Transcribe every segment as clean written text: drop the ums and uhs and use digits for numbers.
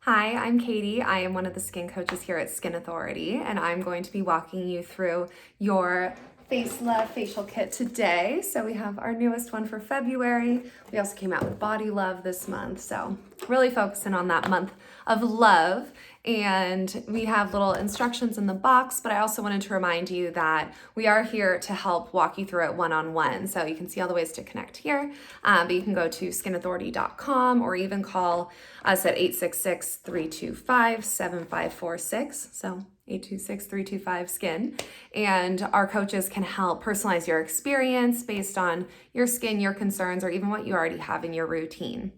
Hi, I'm Katie. I am one of the skin coaches here at Skin Authority, and I'm going to be walking you through your Face Love facial kit today. So we have our newest one for February. We also came out with Body Love this month, so really focusing on that month of love. And we have little instructions in the box, but I also wanted to remind you that we are here to help walk you through it one-on-one. So you can see all the ways to connect here, but you can go to skinauthority.com or even call us at 866-325-7546. So 826-325-SKIN. And our coaches can help personalize your experience based on your skin, your concerns, or even what you already have in your routine.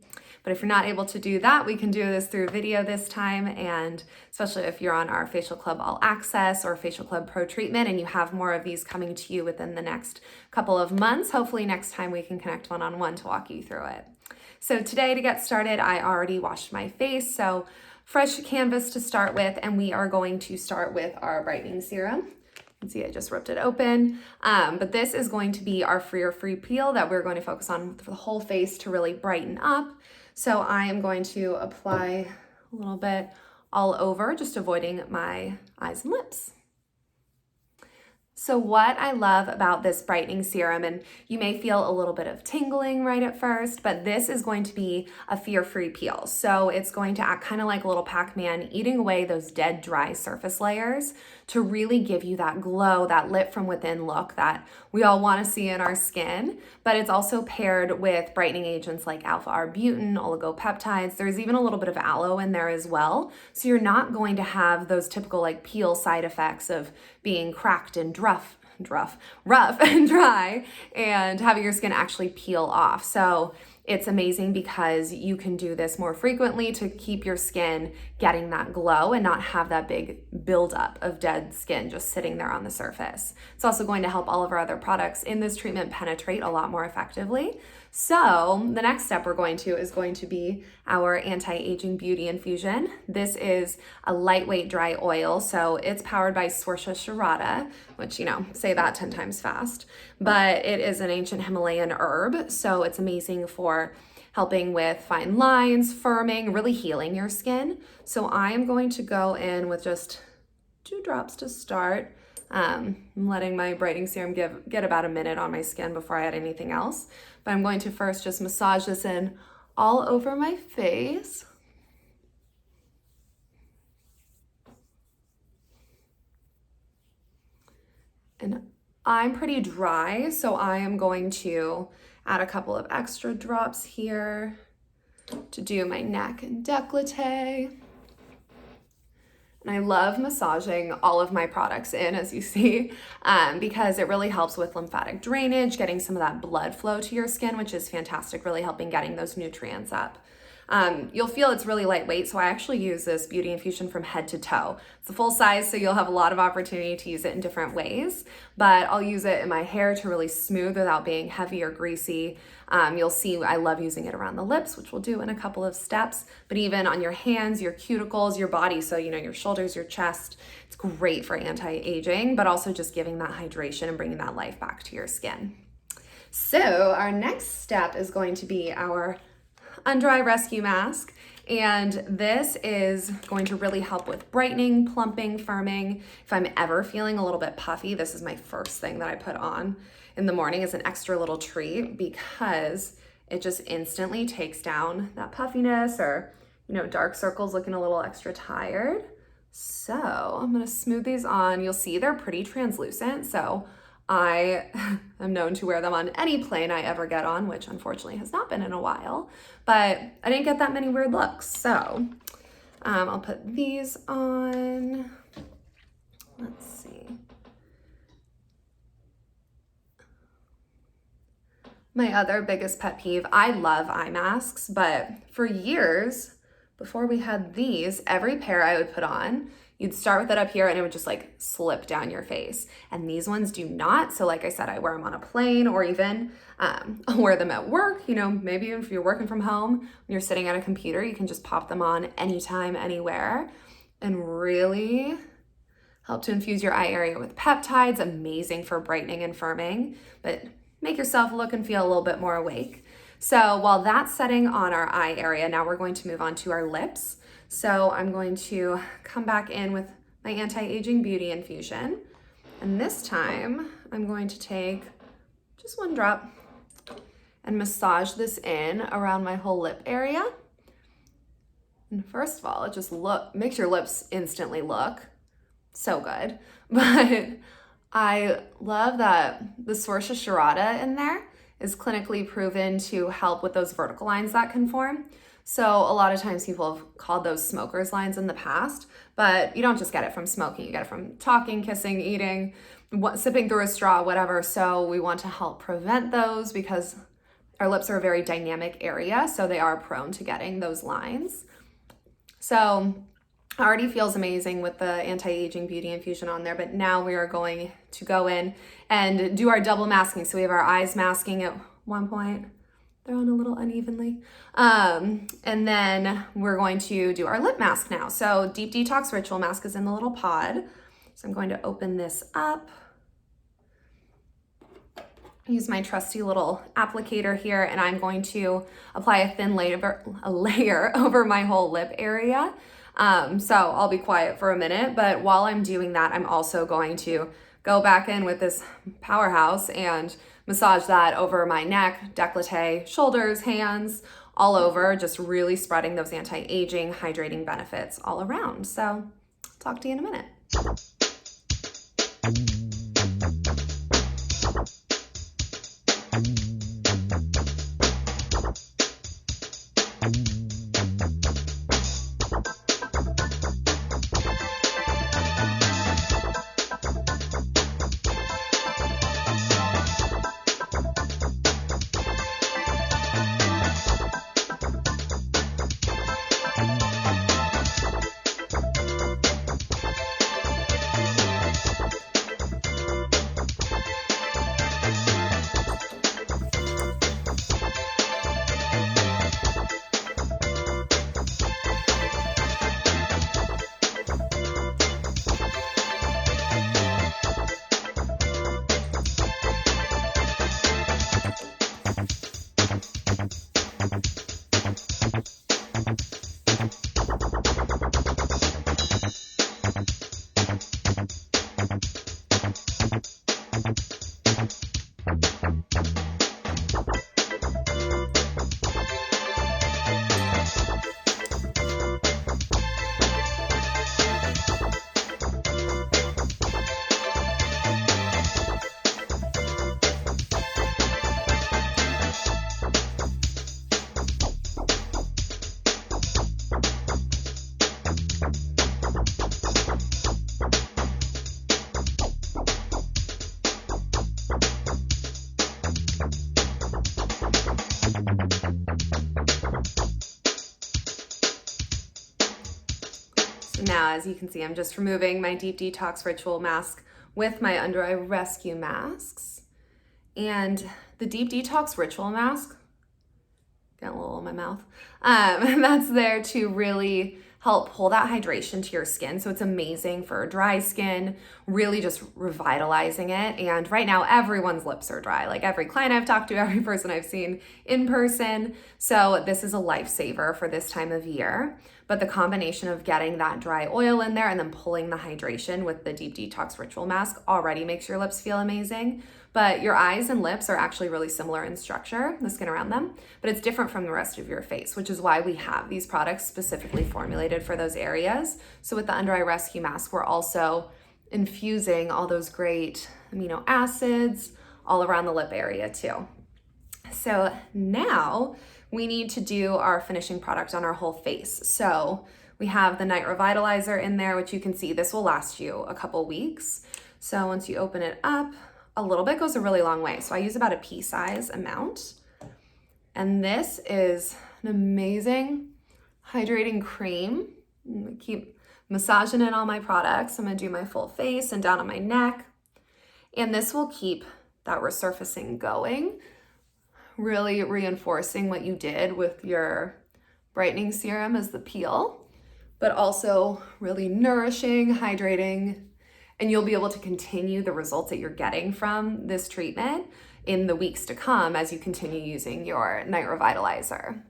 But if you're not able to do that, we can do this through video this time. And especially if you're on our Facial Club All Access or Facial Club Pro Treatment and you have more of these coming to you within the next couple of months, hopefully next time we can connect one-on-one to walk you through it. So today, to get started, I already washed my face. So fresh canvas to start with, and we are going to start with our brightening serum. You can see I just ripped it open, but this is going to be our free peel that we're going to focus on for the whole face to really brighten up. So I am going to apply a little bit all over, just avoiding my eyes and lips. So what I love about this brightening serum, and you may feel a little bit of tingling right at first, but this is going to be a fear-free peel. So it's going to act kind of like a little Pac-Man, eating away those dead, dry surface layers to really give you that glow, that lit from within look that we all want to see in our skin. But it's also paired with brightening agents like alpha-arbutin, oligopeptides. There's even a little bit of aloe in there as well. So you're not going to have those typical like peel side effects of being cracked and rough and dry and having your skin actually peel off. So it's amazing because you can do this more frequently to keep your skin getting that glow and not have that big buildup of dead skin just sitting there on the surface. It's also going to help all of our other products in this treatment penetrate a lot more effectively. So the next step we're going to is going to be our anti-aging beauty infusion. This is a lightweight dry oil, so it's powered by Swarsha Sharada, which, say that 10 times fast, but it is an ancient Himalayan herb, so it's amazing for helping with fine lines, firming, really healing your skin. So I am going to go in with just 2 drops to start. I'm letting my brightening serum get about a minute on my skin before I add anything else. But I'm going to first just massage this in all over my face. And I'm pretty dry, so I am going to add a couple of extra drops here to do my neck and décolleté. And I love massaging all of my products in, as you see, because it really helps with lymphatic drainage, getting some of that blood flow to your skin, which is fantastic, really helping getting those nutrients up. You'll feel it's really lightweight, so I actually use this beauty infusion from head to toe. It's a full size, so you'll have a lot of opportunity to use it in different ways, but I'll use it in my hair to really smooth without being heavy or greasy. You'll see I love using it around the lips, which we'll do in a couple of steps, but even on your hands, your cuticles, your body, so your shoulders, your chest. It's great for anti-aging, but also just giving that hydration and bringing that life back to your skin. So our next step is going to be our Undry Rescue Mask, and this is going to really help with brightening, plumping, firming. If I'm ever feeling a little bit puffy, this is my first thing that I put on in the morning as an extra little treat because it just instantly takes down that puffiness or, dark circles, looking a little extra tired. So I'm gonna smooth these on. You'll see they're pretty translucent, so I am known to wear them on any plane I ever get on, which unfortunately has not been in a while, but I didn't get that many weird looks. So I'll put these on. Let's see. My other biggest pet peeve, I love eye masks, but for years before we had these, every pair I would put on, you'd start with it up here and it would just like slip down your face. And these ones do not. So like I said, I wear them on a plane or even I'll wear them at work. Maybe if you're working from home, when you're sitting at a computer, you can just pop them on anytime, anywhere, and really help to infuse your eye area with peptides. Amazing for brightening and firming, but make yourself look and feel a little bit more awake. So while that's setting on our eye area, now we're going to move on to our lips. So I'm going to come back in with my Anti-Aging Beauty Infusion. And this time I'm going to take just 1 drop and massage this in around my whole lip area. And first of all, it just makes your lips instantly look so good. But I love that the Sorcia Sharada in there is clinically proven to help with those vertical lines that can form. So a lot of times people have called those smokers lines in the past, but you don't just get it from smoking, you get it from talking, kissing, eating, sipping through a straw, whatever. So we want to help prevent those because our lips are a very dynamic area, so they are prone to getting those lines. So already feels amazing with the Anti-Aging Beauty Infusion on there, but now we are going to go in and do our double masking. So we have our eyes masking at one point. They're on a little unevenly. And then we're going to do our lip mask now. So Deep Detox Ritual Mask is in the little pod. So I'm going to open this up. Use my trusty little applicator here, and I'm going to apply a thin layer over my whole lip area. So I'll be quiet for a minute, but while I'm doing that, I'm also going to go back in with this powerhouse and massage that over my neck, décolleté, shoulders, hands, all over, just really spreading those anti-aging, hydrating benefits all around. So talk to you in a minute. Now, as you can see, I'm just removing my Deep Detox Ritual Mask with my Under Eye Rescue masks. And the Deep Detox Ritual Mask, got a little in my mouth, that's there to really help pull that hydration to your skin. So it's amazing for dry skin, really just revitalizing it. And right now, everyone's lips are dry. Like every client I've talked to, every person I've seen in person. So this is a lifesaver for this time of year. But the combination of getting that dry oil in there and then pulling the hydration with the Deep Detox Ritual Mask already makes your lips feel amazing. But your eyes and lips are actually really similar in structure, the skin around them, but it's different from the rest of your face, which is why we have these products specifically formulated for those areas. So with the Under Eye Rescue Mask, we're also infusing all those great amino acids all around the lip area too. So now we need to do our finishing product on our whole face. So we have the Night Revitalizer in there, which you can see this will last you a couple weeks. So once you open it up, a little bit goes a really long way. So I use about a pea size amount. And this is an amazing hydrating cream. I'm gonna keep massaging in all my products. I'm gonna do my full face and down on my neck. And this will keep that resurfacing going, really reinforcing what you did with your brightening serum as the peel, but also really nourishing, hydrating, and you'll be able to continue the results that you're getting from this treatment in the weeks to come as you continue using your Night Revitalizer.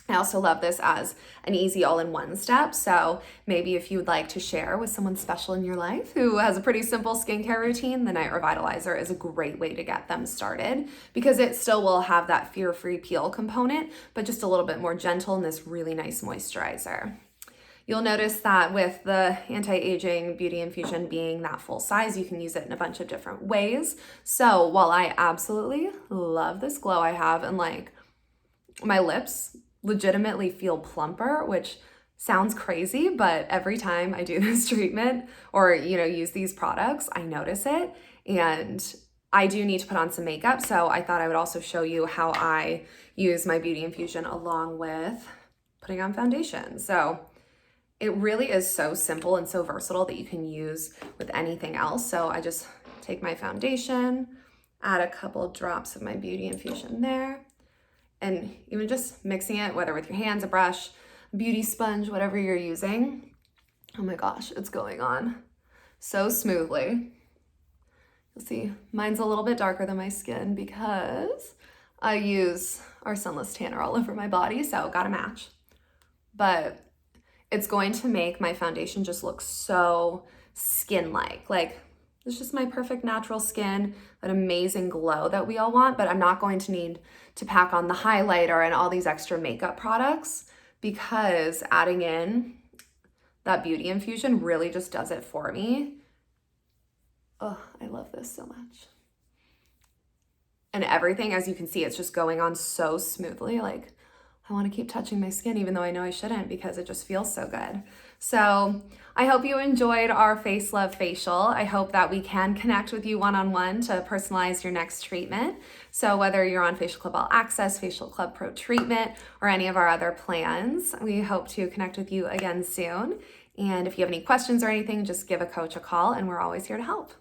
I also love this as an easy all-in-one step. So maybe if you would like to share with someone special in your life who has a pretty simple skincare routine, the Night Revitalizer is a great way to get them started because it still will have that fear-free peel component, but just a little bit more gentle in this really nice moisturizer. You'll notice that with the Anti-Aging Beauty Infusion being that full size, you can use it in a bunch of different ways. So while I absolutely love this glow I have, and like my lips legitimately feel plumper, which sounds crazy, but every time I do this treatment or, use these products, I notice it. And I do need to put on some makeup. So I thought I would also show you how I use my Beauty Infusion along with putting on foundation. So it really is so simple and so versatile that you can use with anything else. So I just take my foundation, add a couple drops of my Beauty Infusion there, and even just mixing it, whether with your hands, a brush, a beauty sponge, whatever you're using. Oh my gosh, it's going on so smoothly. You'll see mine's a little bit darker than my skin because I use our Sunless Tanner all over my body, so gotta match. But it's going to make my foundation just look so skin-like. Like, it's just my perfect natural skin, that amazing glow that we all want, but I'm not going to need to pack on the highlighter and all these extra makeup products because adding in that Beauty Infusion really just does it for me. Oh, I love this so much. And everything, as you can see, it's just going on so smoothly. Like, I want to keep touching my skin even though I know I shouldn't because it just feels so good. So I hope you enjoyed our Face Love Facial. I hope that we can connect with you one-on-one to personalize your next treatment. So whether you're on Facial Club All Access, Facial Club Pro Treatment, or any of our other plans, we hope to connect with you again soon. And if you have any questions or anything, just give a coach a call and we're always here to help.